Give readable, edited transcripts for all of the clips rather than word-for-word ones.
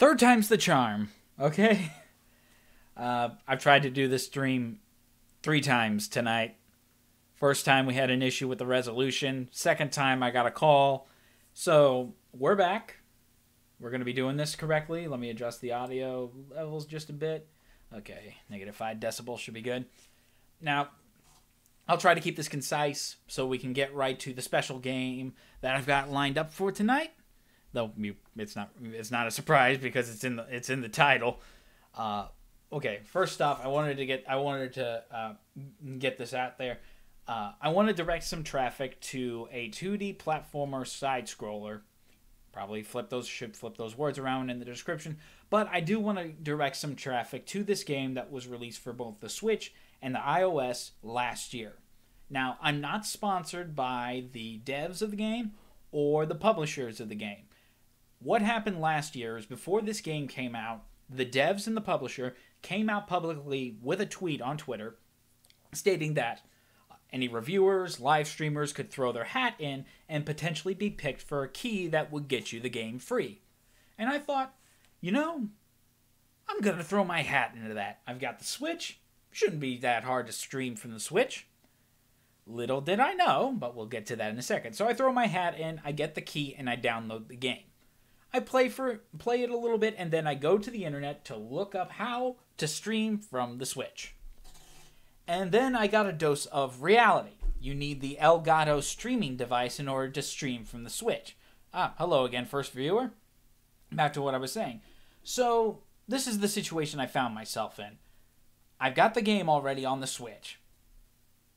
Third time's the charm, okay? I've tried to do this stream 3 times tonight. First time we had an issue with the resolution. Second time I got a call. So we're back. We're going to be doing this correctly. Let me adjust the audio levels just a bit. Okay, -5 decibels should be good. Now, I'll try to keep this concise so we can get right to the special game that I've got lined up for tonight. Though it's not a surprise because it's in the title. Okay, first off, I wanted to get this out there. I want to direct some traffic to a 2D platformer side scroller. Probably should flip those words around in the description. But I do want to direct some traffic to this game that was released for both the Switch and the iOS last year. Now, I'm not sponsored by the devs of the game or the publishers of the game. What happened last year is before this game came out, the devs and the publisher came out publicly with a tweet on Twitter stating that any reviewers, live streamers could throw their hat in and potentially be picked for a key that would get you the game free. And I thought, I'm going to throw my hat into that. I've got the Switch. Shouldn't be that hard to stream from the Switch. Little did I know, but we'll get to that in a second. So I throw my hat in, I get the key, and I download the game. I play it a little bit, and then I go to the internet to look up how to stream from the Switch. And then I got a dose of reality. You need the Elgato streaming device in order to stream from the Switch. Hello again, first viewer. Back to what I was saying. So, this is the situation I found myself in. I've got the game already on the Switch.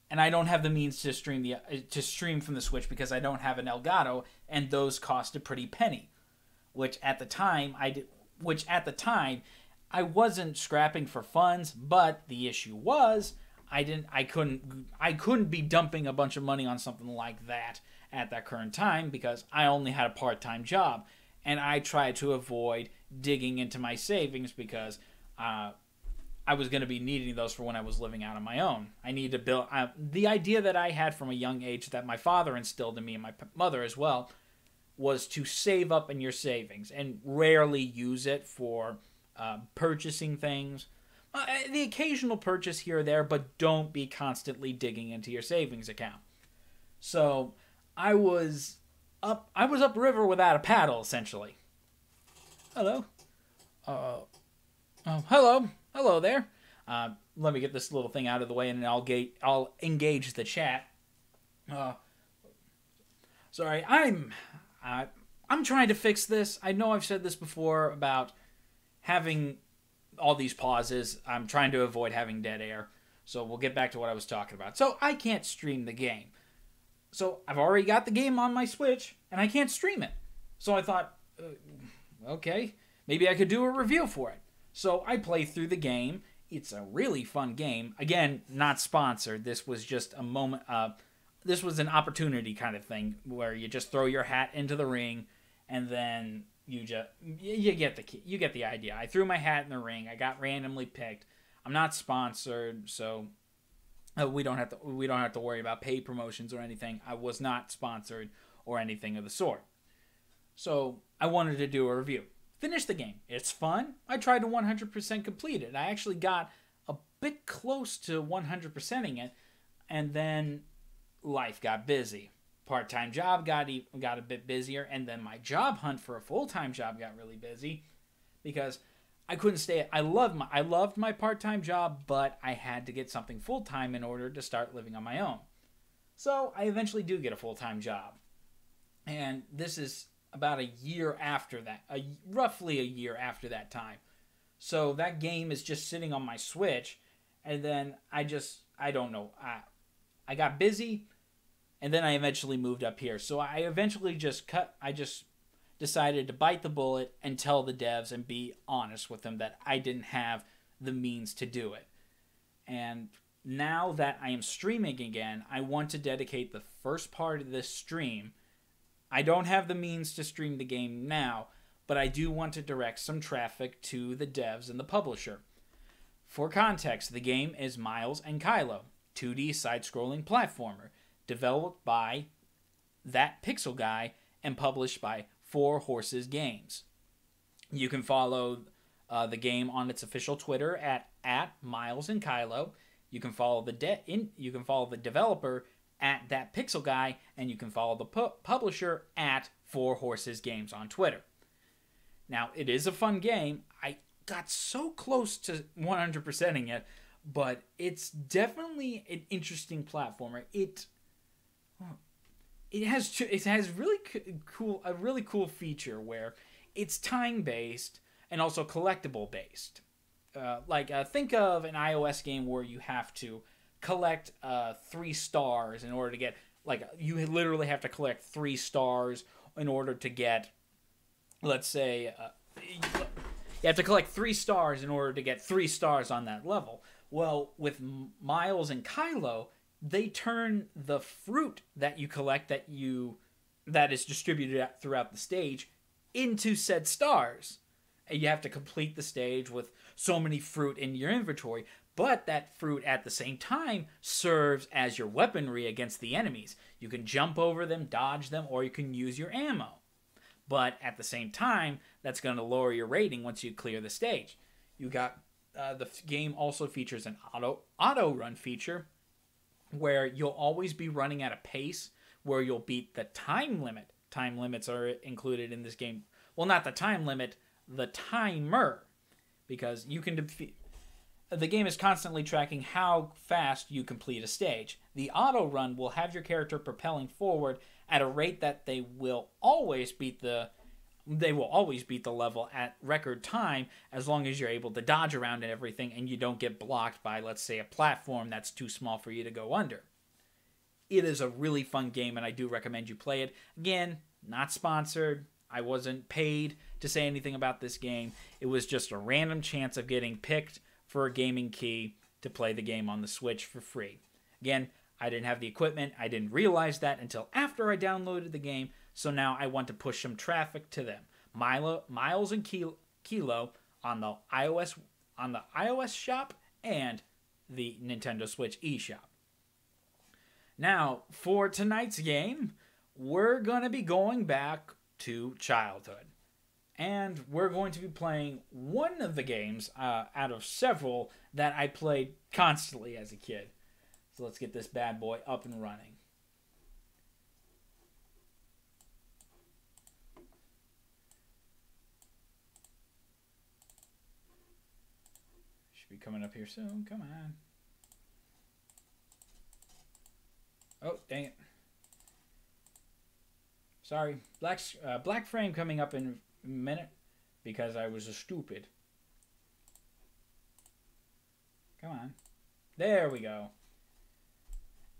And I don't have the means to stream from the Switch because I don't have an Elgato, and those cost a pretty penny. Which at the time I wasn't scrapping for funds, but the issue was I couldn't be dumping a bunch of money on something like that at that current time because I only had a part-time job, and I tried to avoid digging into my savings because I was going to be needing those for when I was living out on my own. I needed to build the idea that I had from a young age that my father instilled in me and my mother as well was to save up in your savings and rarely use it for purchasing things. The occasional purchase here or there, but don't be constantly digging into your savings account. So I was upriver without a paddle, essentially. Hello. Hello there. Let me get this little thing out of the way, and I'll engage the chat. Sorry, I'm trying to fix this. I know I've said this before about having all these pauses. I'm trying to avoid having dead air. So we'll get back to what I was talking about. So I can't stream the game. So I've already got the game on my Switch, and I can't stream it. So I thought, okay, maybe I could do a review for it. So I play through the game. It's a really fun game. Again, not sponsored. This was just a moment. This was an opportunity kind of thing where you just throw your hat into the ring, and then you get the idea. I threw my hat in the ring. I got randomly picked. I'm not sponsored, so we don't have to worry about paid promotions or anything. I was not sponsored or anything of the sort. So I wanted to do a review. Finish the game. It's fun. I tried to 100% complete it. I actually got a bit close to 100%ing it, and then life got busy. Part-time job got a bit busier, and then my job hunt for a full-time job got really busy because I couldn't stay. I loved my part-time job, but I had to get something full-time in order to start living on my own. So I eventually do get a full-time job, and this is about a year after that, roughly a year after that time. So that game is just sitting on my Switch, and then I don't know. I got busy. And then I eventually moved up here. So I eventually just decided to bite the bullet and tell the devs and be honest with them that I didn't have the means to do it. And now that I am streaming again, I want to dedicate the first part of this stream. I don't have the means to stream the game now, but I do want to direct some traffic to the devs and the publisher. For context, the game is Miles and Kylo, 2D side-scrolling platformer, developed by That Pixel Guy and published by Four Horses Games. You can follow the game on its official Twitter at Miles and Kylo. You can follow you can follow the developer at that Pixel Guy, and you can follow the publisher at Four Horses Games on Twitter. Now, it is a fun game. I got so close to 100%ing it, but it's definitely an interesting platformer. It has really cool a really cool feature where it's time based and also collectible based. Think of an iOS game where you have to collect 3 stars in order to get, you literally have to collect 3 stars in order to get, let's say, you have to collect 3 stars in order to get 3 stars on that level. Well, with Miles and Kylo, they turn the fruit that you collect that is distributed throughout the stage into said stars. And you have to complete the stage with so many fruit in your inventory, but that fruit at the same time serves as your weaponry against the enemies. You can jump over them, dodge them, or you can use your ammo. But at the same time, that's going to lower your rating once you clear the stage. You got the game also features an auto run feature where you'll always be running at a pace where you'll beat the time limit. Time limits are included in this game. Well, not the time limit, the timer, because you can defeat. The game is constantly tracking how fast you complete a stage. The auto run will have your character propelling forward at a rate that they will always beat the level at record time, as long as you're able to dodge around and everything and you don't get blocked by, let's say, a platform that's too small for you to go under. It is a really fun game, and I do recommend you play it. Again, not sponsored. I wasn't paid to say anything about this game. It was just a random chance of getting picked for a gaming key to play the game on the Switch for free. Again, I didn't have the equipment. I didn't realize that until after I downloaded the game, so now I want to push some traffic to them. Miles and Kilo on the iOS shop and the Nintendo Switch eShop. Now, for tonight's game, we're going to be going back to childhood. And we're going to be playing one of the games out of several that I played constantly as a kid. So let's get this bad boy up and running. Should be coming up here soon. Come on. Oh, dang it. Sorry. Black frame coming up in a minute because I was a stupid. Come on. There we go.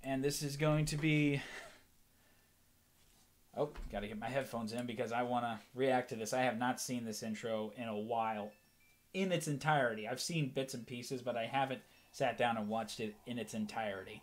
And this is going to be... Oh, gotta get my headphones in because I want to react to this. I have not seen this intro in a while in its entirety. I've seen bits and pieces, but I haven't sat down and watched it in its entirety.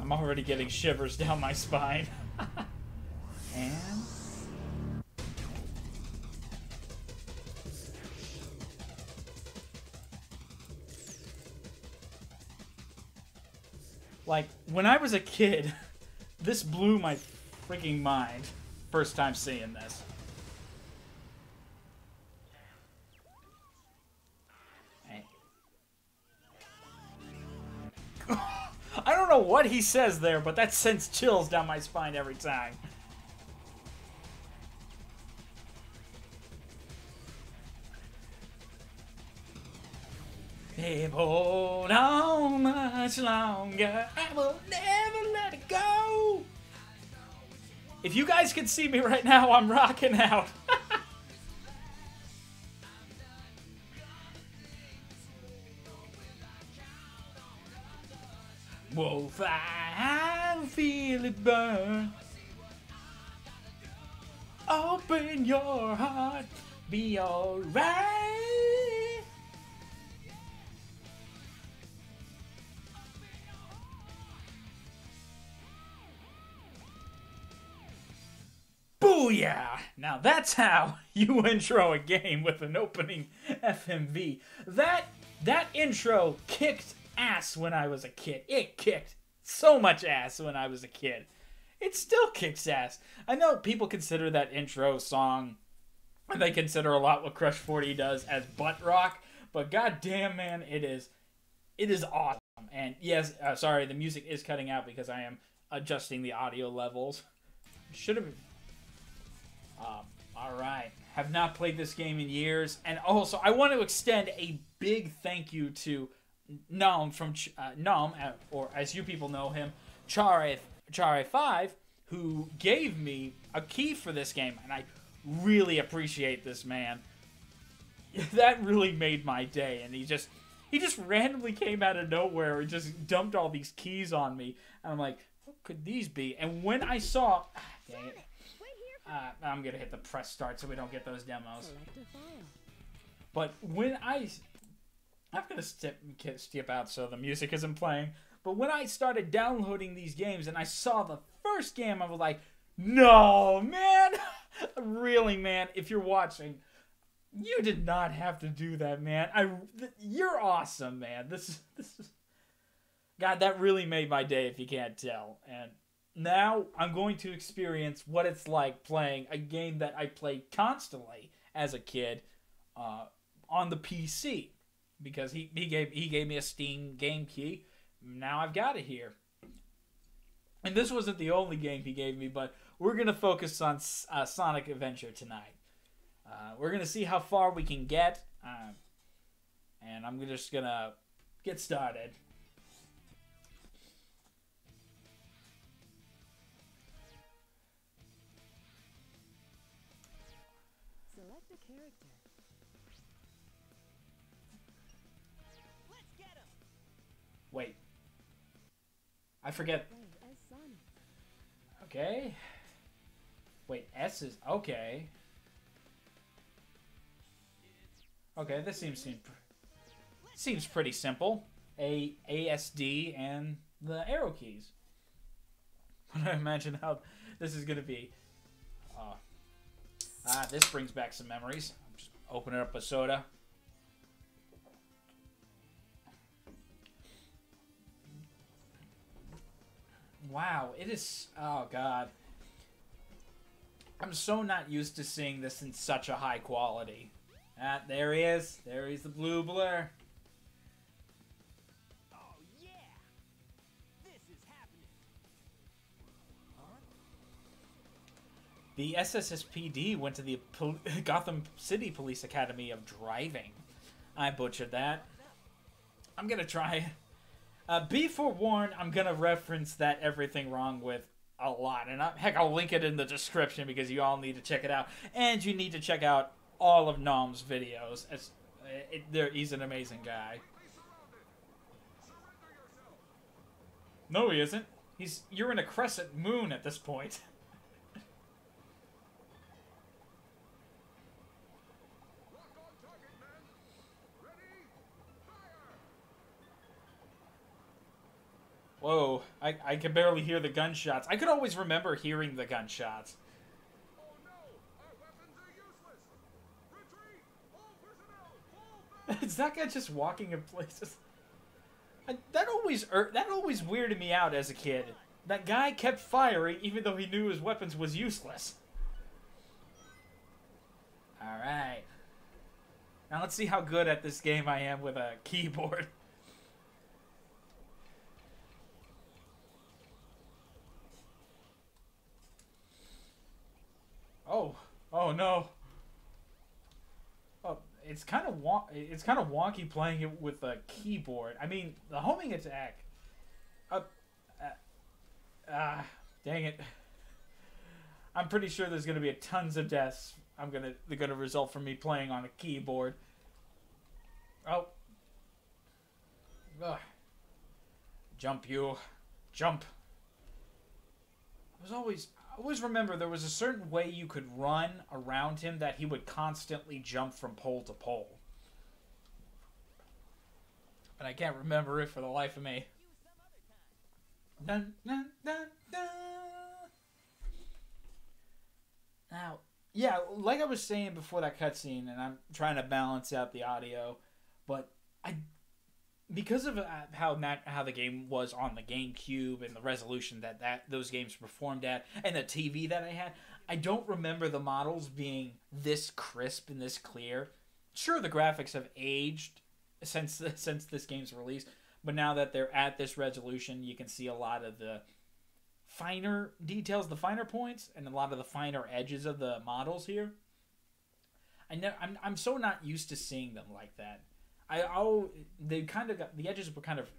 I'm already getting shivers down my spine. And... like, when I was a kid, this blew my freaking mind. First time seeing this. I don't know what he says there, but that sends chills down my spine every time. Babe, hold on much longer. I will never let it go. If you guys could see me right now, I'm rocking out. Wolf, I feel it burn. Open your heart, be alright. Booyah! Now that's how you intro a game with an opening FMV. That intro kicked ass when I was a kid. It kicked so much ass when I was a kid. It still kicks ass. I know people consider that intro song, and they consider a lot what Crush 40 does as butt rock, but goddamn, man, it is awesome. And yes, sorry, the music is cutting out because I am adjusting the audio levels. Should have been. Alright. Have not played this game in years. And also, I want to extend a big thank you to Nom from Nom, or as you people know him, Chare5, who gave me a key for this game. And I really appreciate this man. That really made my day. And he just randomly came out of nowhere and just dumped all these keys on me. And I'm like, what could these be? And when I saw... dang it. I'm going to hit the press start so we don't get those demos. But when I'm going to skip out so the music isn't playing. But when I started downloading these games and I saw the first game, I was like, no, man. Really, man, if you're watching, you did not have to do that, man. You're awesome, man. This is... God, that really made my day if you can't tell. And now I'm going to experience what it's like playing a game that I played constantly as a kid on the PC, because he gave me a Steam game key. Now I've got it here. And this wasn't the only game he gave me, but we're going to focus on Sonic Adventure tonight. We're going to see how far we can get, and I'm just going to get started. Select a character. Let's get him. Wait. I forget. Play as Sonic. Okay. Wait, S is... Okay. Okay, this seems pretty simple. ASD, and the arrow keys. But I imagine how this is going to be. This brings back some memories. I'm just opening up a soda. Wow, it is... Oh, God. I'm so not used to seeing this in such a high quality. There he is. There he's the blue blur. Oh, yeah. This is happening. Huh? The SSSPD went to the Gotham City Police Academy of Driving. I butchered that. I'm going to try... be forewarned, I'm going to reference that everything wrong with a lot. And heck, I'll link it in the description because you all need to check it out. And you need to check out all of Nom's videos. He's an amazing guy. No, he isn't. You're in a crescent moon at this point. Whoa, I can barely hear the gunshots. I could always remember hearing the gunshots. Oh no! Our weapons are useless! Retreat! All personnel, fall back! Is that guy just walking in places? That always weirded me out as a kid. That guy kept firing even though he knew his weapons was useless. Alright. Now let's see how good at this game I am with a keyboard. Oh no. Oh, it's kind of wonky playing it with a keyboard. I mean, the homing attack. Dang it. I'm pretty sure there's gonna be tons of deaths. They're gonna result from me playing on a keyboard. Oh. Ugh. Jump, you. Jump. I always remember there was a certain way you could run around him that he would constantly jump from pole to pole. But I can't remember it for the life of me. Dun, dun, dun, dun. yeah, like I was saying before that cutscene, and I'm trying to balance out the audio, but I because of how the game was on the GameCube and the resolution that those games performed at, and the TV that I had, I don't remember the models being this crisp and this clear. Sure, the graphics have aged since this game's release, but now that they're at this resolution, you can see a lot of the finer details, the finer points, and a lot of the finer edges of the models here. I'm so not used to seeing them like that. They kind of got the edges were kind of.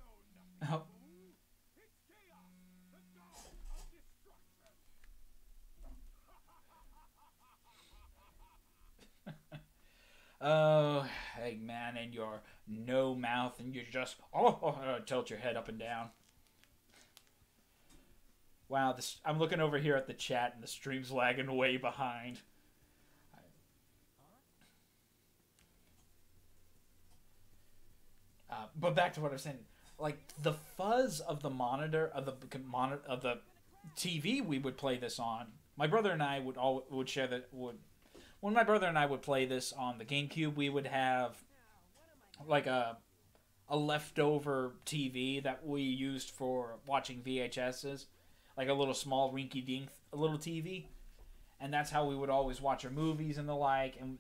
Oh, oh, hey man, and your no mouth, and you just tilt your head up and down. Wow, I'm looking over here at the chat, and the stream's lagging way behind. But back to what I was saying, like the fuzz of the monitor of the TV we would play this on. My brother and I would share that would when my brother and I would play this on the GameCube, we would have like a leftover TV that we used for watching VHSs, like a little small rinky dink little TV, and that's how we would always watch our movies and the like. And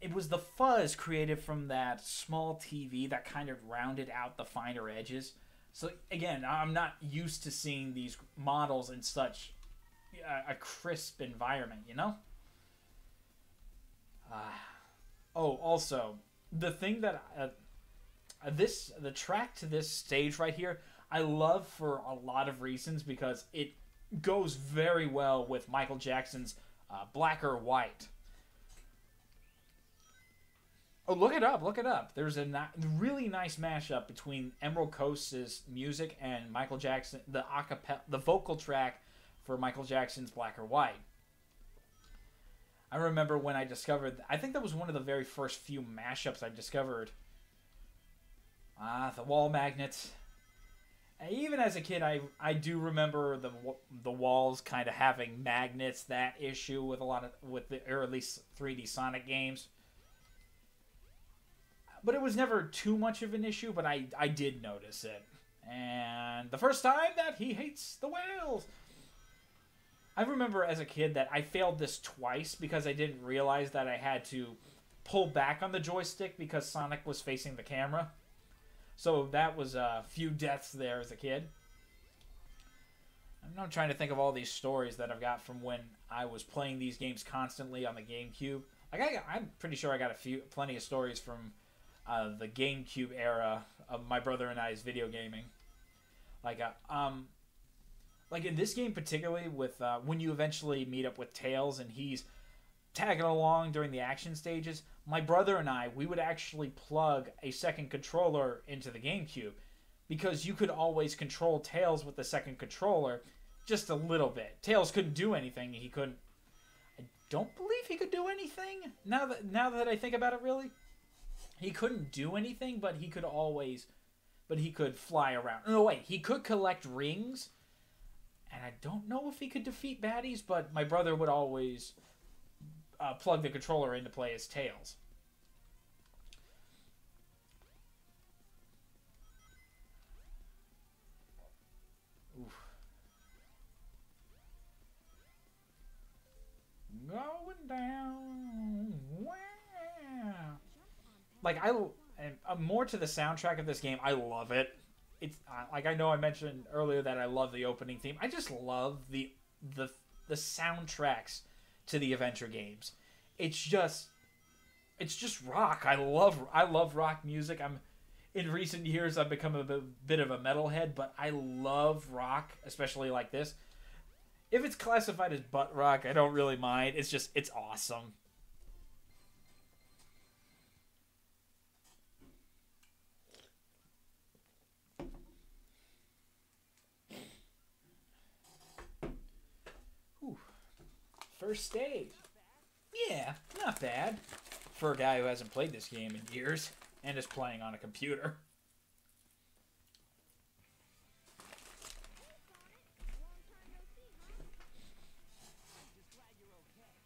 it was the fuzz created from that small TV that kind of rounded out the finer edges. So again, I'm not used to seeing these models in such a crisp environment, you know. Oh, also the thing that the track to this stage right here, I love for a lot of reasons because it goes very well with Michael Jackson's Black or White. Oh, look it up! Look it up. There's a really nice mashup between Emerald Coast's music and Michael Jackson, the vocal track for Michael Jackson's Black or White. I remember when I discovered. I think that was one of the very first few mashups I discovered. The wall magnets. And even as a kid, I do remember the walls kind of having magnets. That issue with a lot of with the early 3D Sonic games. But it was never too much of an issue, but I did notice it. And the first time that he hates the whales. I remember as a kid that I failed this twice because I didn't realize that I had to pull back on the joystick because Sonic was facing the camera. So that was a few deaths there as a kid. I'm not trying to think of all these stories that I've got from when I was playing these games constantly on the GameCube. I'm pretty sure I got plenty of stories from the GameCube era of my brother and I's video gaming. Like in this game particularly, with when you eventually meet up with Tails and he's tagging along during the action stages, my brother and we would actually plug a second controller into the GameCube because you could always control Tails with the second controller just a little bit. Tails couldn't do anything. He couldn't. I don't believe he could do anything. Now that I think about it, really. He couldn't do anything, but he could fly around. No, wait, he could collect rings, and I don't know if he could defeat baddies, but my brother would always plug the controller in to play as Tails. Oof. Going down. Wow. Like more to the soundtrack of this game. I love it. It's like I know I mentioned earlier that I love the opening theme. I just love the soundtracks to the adventure games. It's just rock. I love rock music. In recent years I've become a bit of a metalhead, but I love rock, especially like this. If it's classified as butt rock, I don't really mind. It's awesome. First stage. Yeah, not bad. For a guy who hasn't played this game in years and is playing on a computer. Long time no see, huh? I'm just glad you're okay.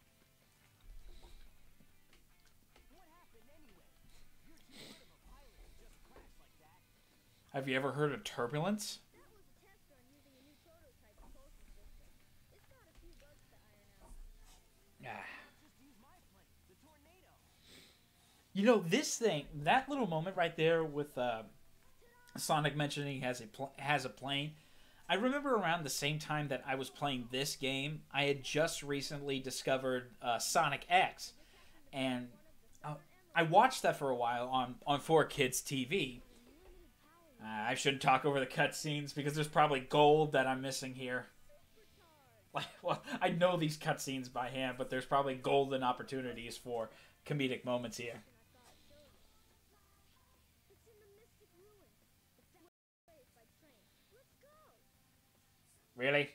Have you ever heard of turbulence? That was a test run using a new prototype propulsion system. It's got a few bugs to iron out. Ah. Just use my plane, the tornado. You know, this thing, that little moment right there with Sonic mentioning has a plane. I remember around the same time that I was playing this game, I had just recently discovered Sonic X, and I watched that for a while on 4Kids TV. I shouldn't talk over the cutscenes because there's probably gold that I'm missing here. Like, well, I know these cutscenes by hand, but there's probably golden opportunities for comedic moments here. It's in the Mystic Ruins. The fastest way is by train. Let's go. Really?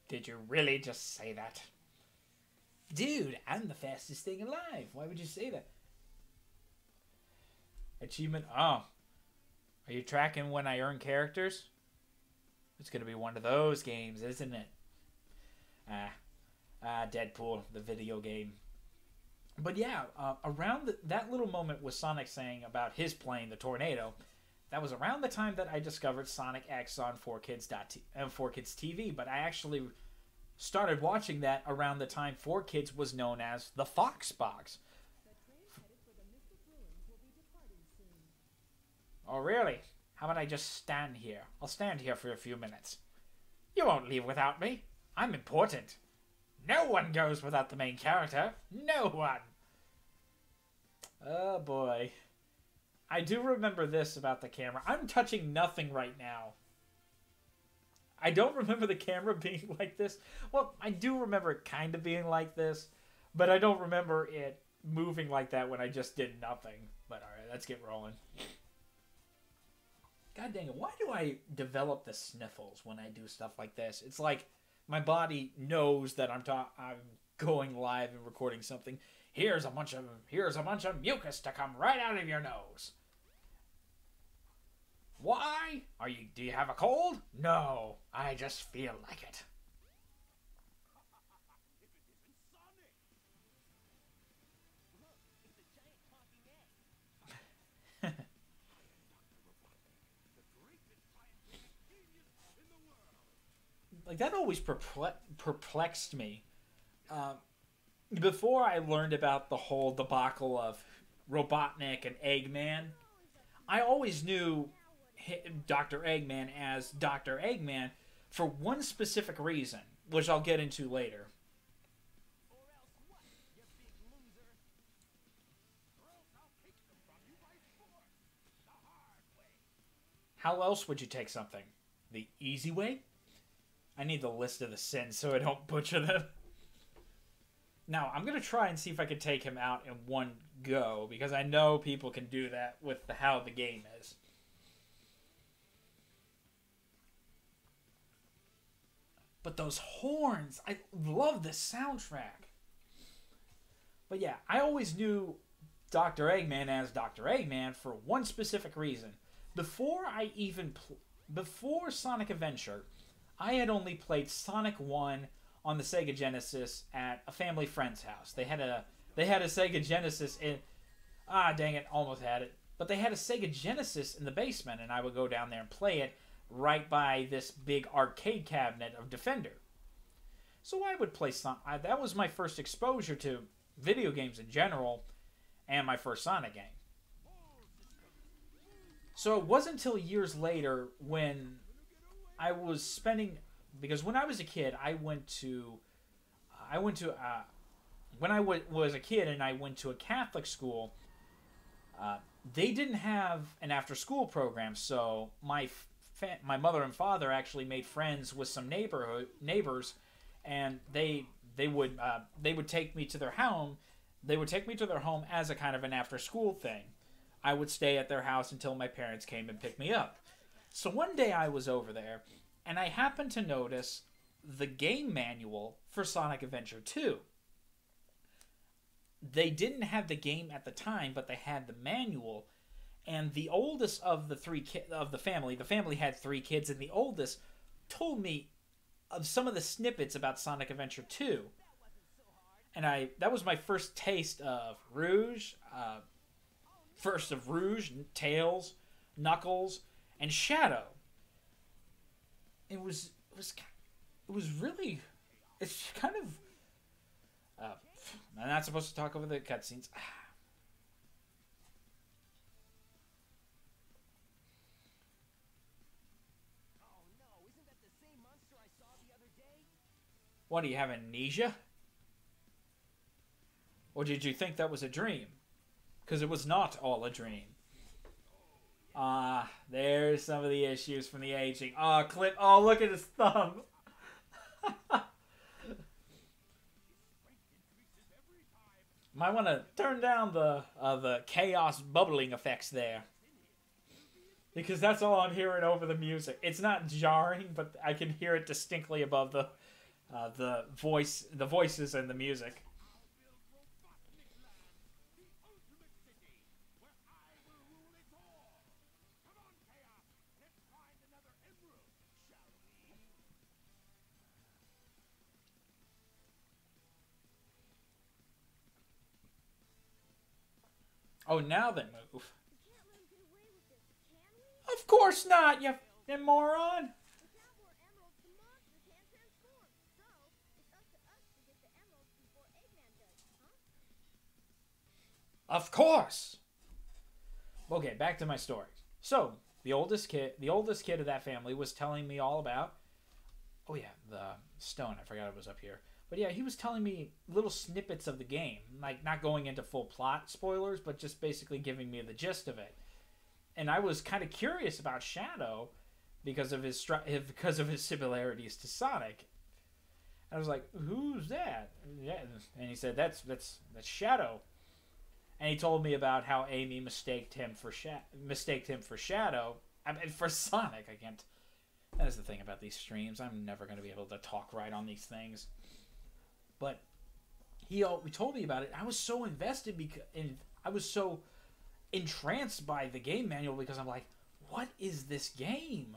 Did you really just say that? Dude, I'm the fastest thing alive. Why would you say that? Achievement. Oh. Are you tracking when I earn characters? It's going to be one of those games, isn't it? Deadpool, the video game. But yeah, around that little moment with Sonic saying about his plane, the tornado, that was around the time that I discovered Sonic X on 4Kids TV. But I actually started watching that around the time 4Kids was known as the Fox Box. The train headed for the Mystic Ruins will be departing soon. Oh, really? How about I just stand here? I'll stand here for a few minutes. You won't leave without me. I'm important. No one goes without the main character. No one. Oh, boy. I do remember this about the camera. I'm touching nothing right now. I don't remember the camera being like this. Well, I do remember it kind of being like this, but I don't remember it moving like that when I just did nothing. But alright, let's get rolling. God dang it, why do I develop the sniffles when I do stuff like this? It's like my body knows that I'm going live and recording something. Here's a bunch of mucus to come right out of your nose. Why? Do you have a cold? No, I just feel like it. If it isn't Sonic! Look, it's a giant talking egg. The greatest scientific genius in the world. Like, that always perplexed me. Before I learned about the whole debacle of Robotnik and Eggman, I always knew Dr. Eggman as Dr. Eggman for one specific reason, which I'll get into later. Or else what, you big loser? Or else I'll take them from you by force. The hard way. How else would you take something? The easy way? I need the list of the sins so I don't butcher them. Now, I'm going to try and see if I can take him out in one go, because I know people can do that with how the game is. But those horns, I love this soundtrack. But yeah, I always knew Dr. Eggman as Dr. Eggman for one specific reason. Before Sonic Adventure, I had only played Sonic 1 on the Sega Genesis at a family friend's house. They had a Sega Genesis in... dang it, almost had it. But they had a Sega Genesis in the basement, and I would go down there and play it right by this big arcade cabinet of Defender. So I would play Sonic. That was my first exposure to video games in general, and my first Sonic game. So it wasn't until years later when I was spending... Because when I was a kid, when I was a kid and I went to a Catholic school, they didn't have an after-school program, so my mother and father actually made friends with some neighbors, and they would take me to their home. They would take me to their home as a kind of an after-school thing. I would stay at their house until my parents came and picked me up. So one day I was over there, and I happened to notice the game manual for Sonic Adventure 2. They didn't have the game at the time, but they had the manual. And the oldest of the the family had 3 kids, and the oldest told me of some of the snippets about Sonic Adventure 2. And that was my first taste of Rouge, Tails, Knuckles, And Shadow. It was really. It's kind of. I'm not supposed to talk over the cutscenes. Oh no, isn't that the same monster I saw the other day? What, do you have amnesia? Or did you think that was a dream? Because it was not all a dream. There's some of the issues from the aging. Clip. Oh, look at his thumb. Might want to turn down the chaos bubbling effects there, because that's all I'm hearing over the music. It's not jarring, but I can hear it distinctly above the voices and the music. Oh, now they move. We can't let him get away with this, can we? Of course not, you moron. Without more emeralds, the monster can't transform. So, it's up to us to get the emeralds before Eggman does, huh? Of course. Okay, back to my story. So, the oldest kid of that family was telling me all about. Oh yeah, the stone. I forgot it was up here. But yeah, he was telling me little snippets of the game, like not going into full plot spoilers, but just basically giving me the gist of it. And I was kind of curious about Shadow because of his similarities to Sonic. And I was like, "Who's that?" Yeah, and he said, "That's Shadow." And he told me about how Amy mistaked him for Shadow. I mean, for Sonic. I can't. That is the thing about these streams. I'm never going to be able to talk right on these things. But he told me about it. I was so invested I was so entranced by the game manual because I'm like, what is this game?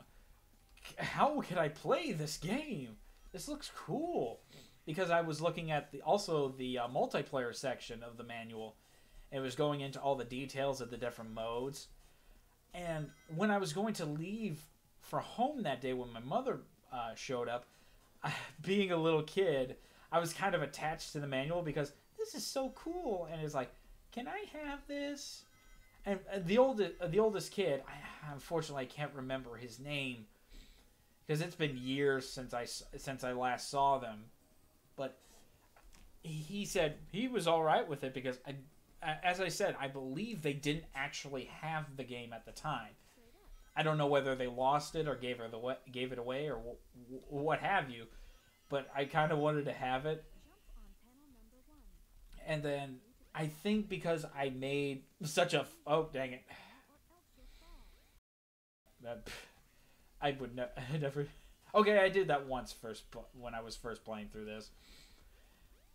How can I play this game? This looks cool. Because I was looking at the multiplayer section of the manual. It was going into all the details of the different modes. And when I was going to leave for home that day when my mother showed up, being a little kid, I was kind of attached to the manual because this is so cool. And it's like, can I have this? And the oldest kid, unfortunately I can't remember his name because it's been years since I last saw them. But he said he was all right with it because, as I said, I believe they didn't actually have the game at the time. I don't know whether they lost it or gave it away or what have you, but I kind of wanted to have it. And then I think because I made such a dang it, that I would never. Okay, I did that once when I was first playing through this,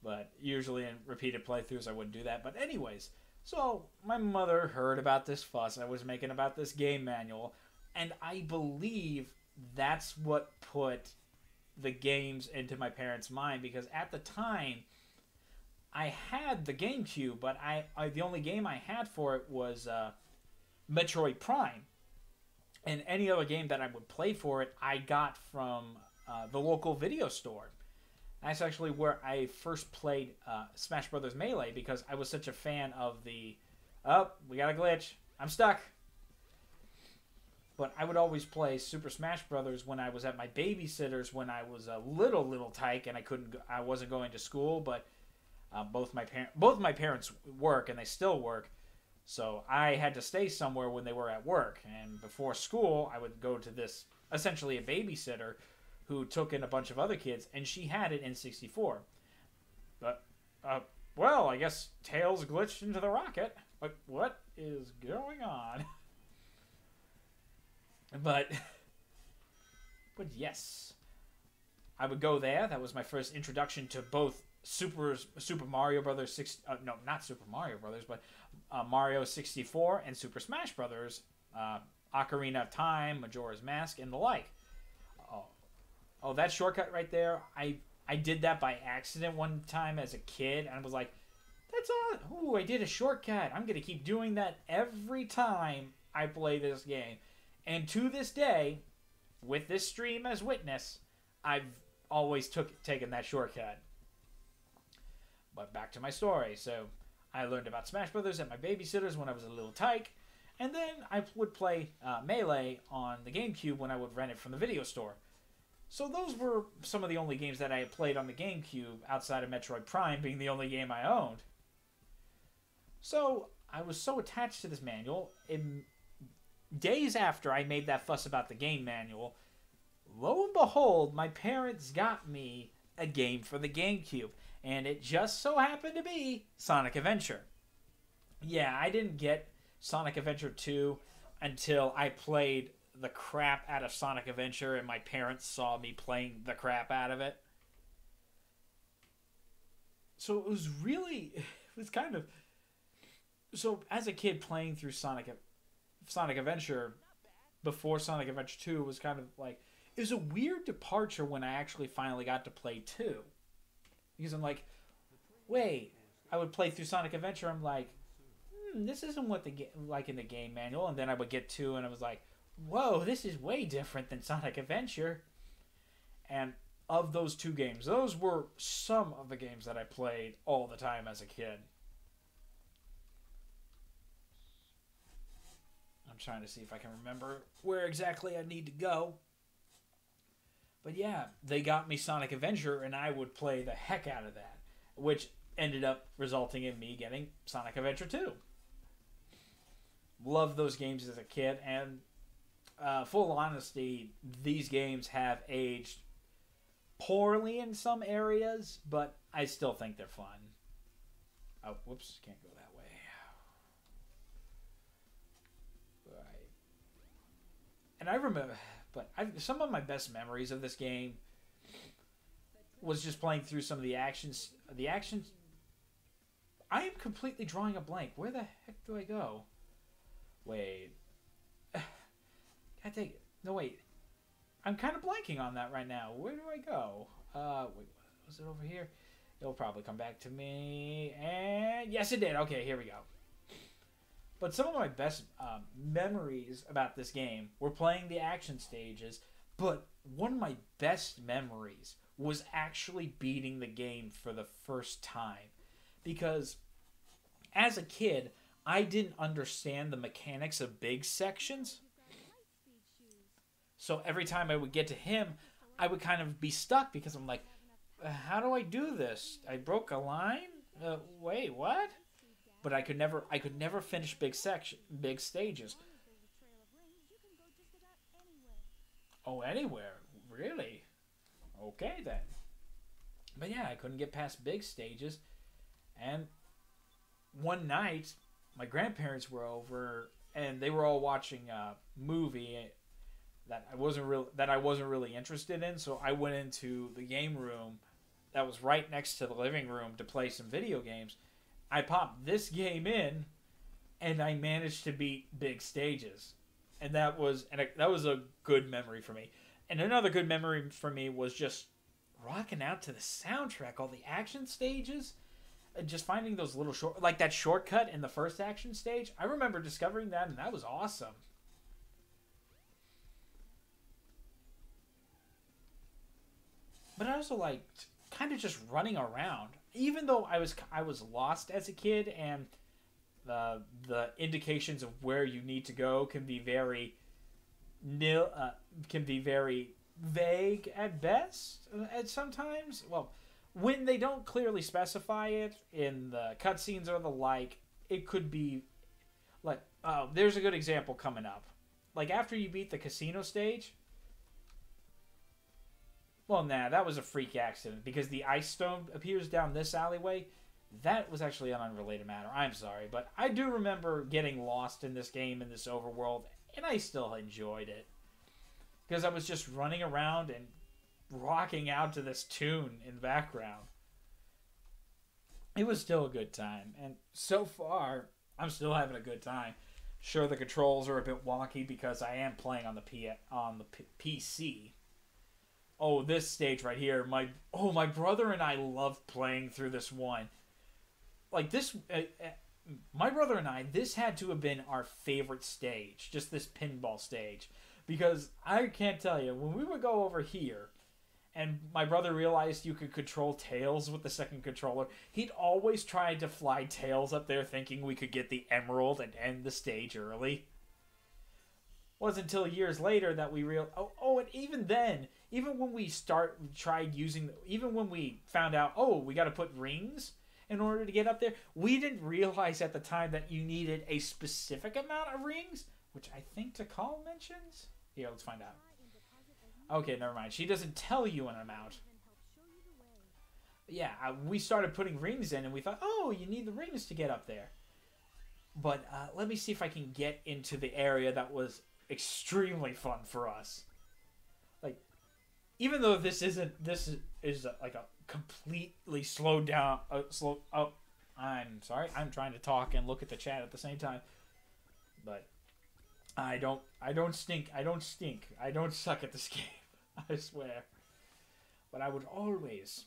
but usually in repeated playthroughs I wouldn't do that. But anyways, so my mother heard about this fuss I was making about this game manual. And I believe that's what put the games into my parents' mind because at the time I had the GameCube, but the only game I had for it was Metroid Prime. And any other game that I would play for it, I got from the local video store. That's actually where I first played Smash Brothers Melee because I was such a fan of the... Oh, we got a glitch. I'm stuck. But I would always play Super Smash Brothers when I was at my babysitter's when I was a little tyke and I wasn't going to school. But both my parents work and they still work, so I had to stay somewhere when they were at work. And before school, I would go to this essentially a babysitter who took in a bunch of other kids, and she had it in 64. But well, I guess Tails glitched into the rocket. Like, what is going on? But yes, I would go there. That was my first introduction to both Super Mario Brothers not Super Mario Brothers, but Mario 64 and Super Smash Brothers, Ocarina of Time, Majora's Mask, and the like. Oh, that shortcut right there. I did that by accident one time as a kid, and I was like, "That's all. Ooh, I did a shortcut. I'm gonna keep doing that every time I play this game." And to this day, with this stream as witness, I've always taken that shortcut. But back to my story. So I learned about Smash Brothers at my babysitter's when I was a little tyke. And then I would play Melee on the GameCube when I would rent it from the video store. So those were some of the only games that I had played on the GameCube outside of Metroid Prime being the only game I owned. So I was so attached to this manual. Days after I made that fuss about the game manual, lo and behold, my parents got me a game for the GameCube. And it just so happened to be Sonic Adventure. Yeah, I didn't get Sonic Adventure 2 until I played the crap out of Sonic Adventure and my parents saw me playing the crap out of it. So it was kind of... So as a kid playing through Sonic Adventure before Sonic Adventure 2 was kind of like... It was a weird departure when I actually finally got to play 2. Because I'm like, wait, I would play through Sonic Adventure, I'm like, this isn't what like in the game manual. And then I would get 2 and I was like, whoa, this is way different than Sonic Adventure. And of those 2 games, those were some of the games that I played all the time as a kid. I'm trying to see if I can remember where exactly I need to go. But yeah, they got me Sonic Adventure, and I would play the heck out of that, which ended up resulting in me getting Sonic Adventure 2. Loved those games as a kid, and full honesty, these games have aged poorly in some areas, but I still think they're fun. Oh, whoops, can't go that way. Right. And I remember... But some of my best memories of this game was just playing through some of the actions. The actions... I am completely drawing a blank. Where the heck do I go? Wait. I take it. No, wait. I'm kind of blanking on that right now. Where do I go? Wait, was it over here? It'll probably come back to me. And yes, it did. Okay, here we go. But some of my best memories about this game were playing the action stages, but one of my best memories was actually beating the game for the first time. Because as a kid, I didn't understand the mechanics of big sections. So every time I would get to him, I would kind of be stuck because I'm like, how do I do this? I broke a line? Wait, what? But I could never finish big stages. Oh, anywhere? Really? Okay then. But yeah, I couldn't get past big stages. And one night, my grandparents were over, and they were all watching a movie that I wasn't really interested in. So I went into the game room that was right next to the living room to play some video games. I popped this game in, and I managed to beat big stages, and that was a good memory for me. And another good memory for me was just rocking out to the soundtrack, all the action stages, and just finding those little like that shortcut in the first action stage. I remember discovering that, and that was awesome. But I also liked kind of just running around. Even though I was lost as a kid, and the indications of where you need to go can be very vague at best at sometimes. Well, when they don't clearly specify it in the cutscenes or the like, it could be like, oh, there's a good example coming up. Like after you beat the casino stage. Well, nah, that was a freak accident because the ice stone appears down this alleyway. That was actually an unrelated matter. I'm sorry, but I do remember getting lost in this game in this overworld, and I still enjoyed it because I was just running around and rocking out to this tune in the background. It was still a good time, and so far, I'm still having a good time. Sure, the controls are a bit wonky because I am playing on the PC. Oh, this stage right here, my brother and I love playing through this one. Like this, my brother and I, this had to have been our favorite stage, just this pinball stage. Because I can't tell you, when we would go over here, and my brother realized you could control Tails with the second controller, he'd always try to fly Tails up there thinking we could get the emerald and end the stage early. Wasn't until years later that we realized, and even then, even when we even when we found out, we got to put rings in order to get up there, we didn't realize at the time that you needed a specific amount of rings, which I think Takal mentions. Here, let's find out. Okay, never mind. She doesn't tell you an amount. Yeah, we started putting rings in, and we thought, you need the rings to get up there. But let me see if I can get into the area that was extremely fun for us. Like, even though this is like a completely slowed down, I'm sorry, I'm trying to talk and look at the chat at the same time. But I don't stink. I don't suck at this game. I swear. But I would always.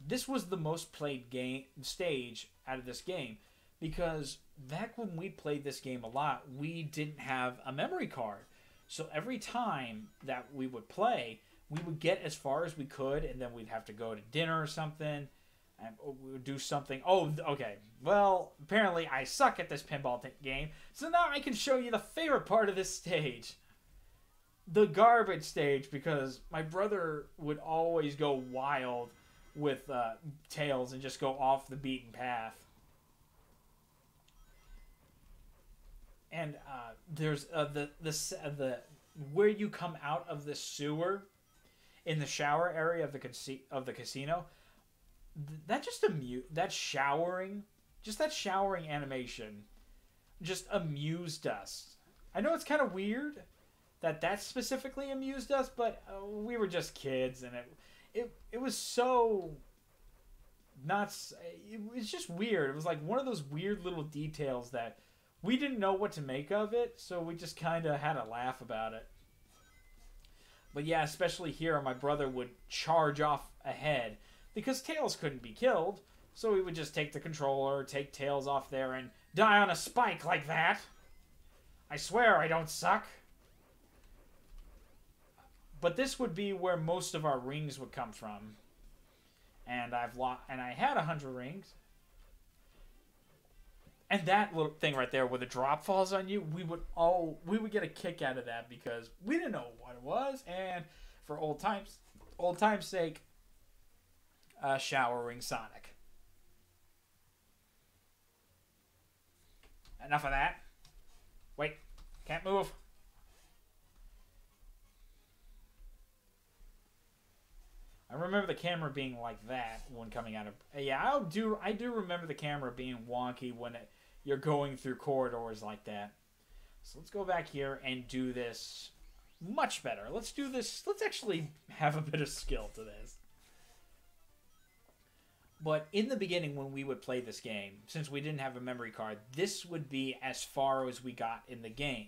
This was the most played stage out of this game, because back when we played this game a lot, we didn't have a memory card. So every time that we would play, we would get as far as we could, and then we'd have to go to dinner or something, and we would do something. Oh, okay. Well, apparently I suck at this pinball game, so now I can show you the favorite part of this stage. The garbage stage, because my brother would always go wild with Tails and just go off the beaten path. And there's the where you come out of the sewer in the shower area of the casino. That showering animation just amused us. I know it's kind of weird that specifically amused us, but we were just kids, and it was so not. It was just weird. It was like one of those weird little details that we didn't know what to make of it, so we just kind of had a laugh about it. But yeah, especially here, my brother would charge off ahead because Tails couldn't be killed, so we would just take the controller, take Tails off there, and die on a spike like that. I swear I don't suck. But this would be where most of our rings would come from. And I had 100 rings. And that little thing right there where the drop falls on you, we would get a kick out of that because we didn't know what it was, and for old times' sake, showering Sonic. Enough of that. Wait, can't move. I remember the camera being like that when coming out of... Yeah, I do remember the camera being wonky when you're going through corridors like that. So let's go back here and do this much better. Let's do this... Let's actually have a bit of skill to this. But in the beginning when we would play this game, since we didn't have a memory card, this would be as far as we got in the game.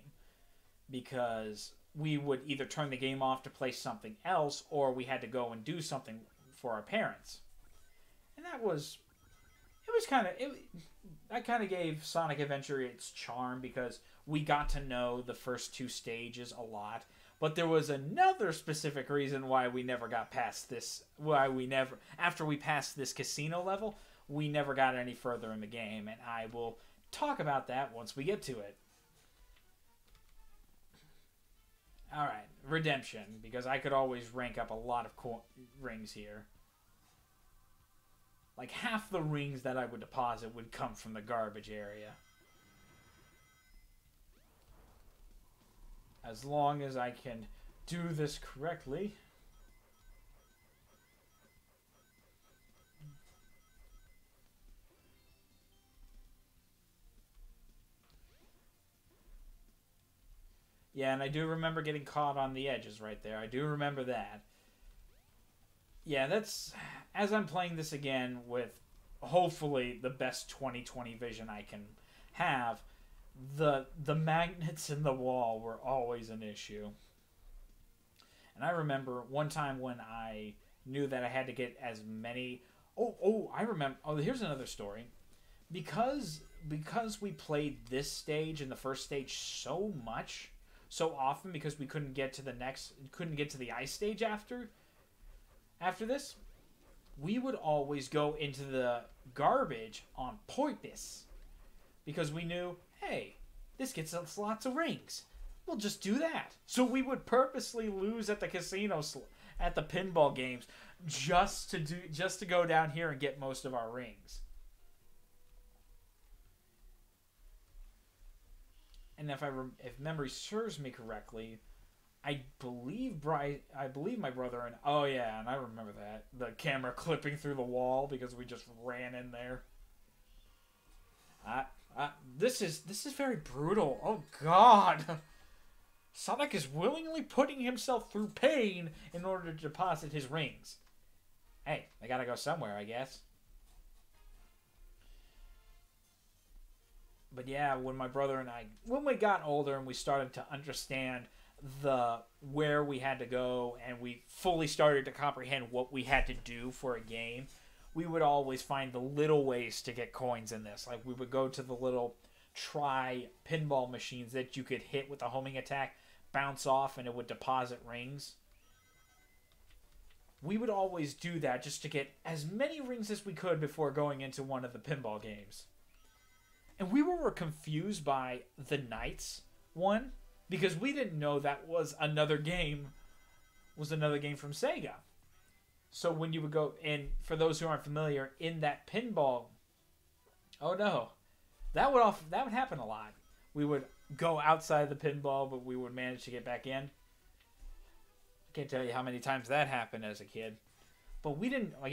Because we would either turn the game off to play something else, or we had to go and do something for our parents. And that kind of gave Sonic Adventure its charm, because we got to know the first two stages a lot. But there was another specific reason why we never got past this, after we passed this casino level, we never got any further in the game, and I will talk about that once we get to it. Alright, redemption, because I could always rank up a lot of rings here. Like half the rings that I would deposit would come from the garbage area. As long as I can do this correctly. Yeah, and I do remember getting caught on the edges right there. I do remember that. Yeah, that's... As I'm playing this again with, hopefully, the best 20/20 vision I can have, the magnets in the wall were always an issue. And I remember one time when I knew that I had to get as many... I remember... Oh, here's another story. because we played this stage and the first stage so much, so often, because we couldn't get to the ice stage after this, we would always go into the garbage on purpose, because we knew, hey, this gets us lots of rings. We'll just do that. So we would purposely lose at the casino, at the pinball games, just to go down here and get most of our rings. And if memory serves me correctly, I believe my brother and and I remember that, the camera clipping through the wall because we just ran in there. This is very brutal. Oh God, Sonic is willingly putting himself through pain in order to deposit his rings. Hey, they gotta go somewhere, I guess. But yeah, when my brother and when we got older and we started to understand where we had to go, and we fully started to comprehend what we had to do for a game, we would always find the little ways to get coins in this. Like, we would go to the little pinball machines that you could hit with a homing attack, bounce off, and it would deposit rings. We would always do that just to get as many rings as we could before going into one of the pinball games. And we were confused by the Knights one, because we didn't know that was another game from Sega. So when you would go in, for those who aren't familiar, in that pinball, oh no, that would happen a lot. We would go outside the pinball, but we would manage to get back in. I can't tell you how many times that happened as a kid. But we didn't, like,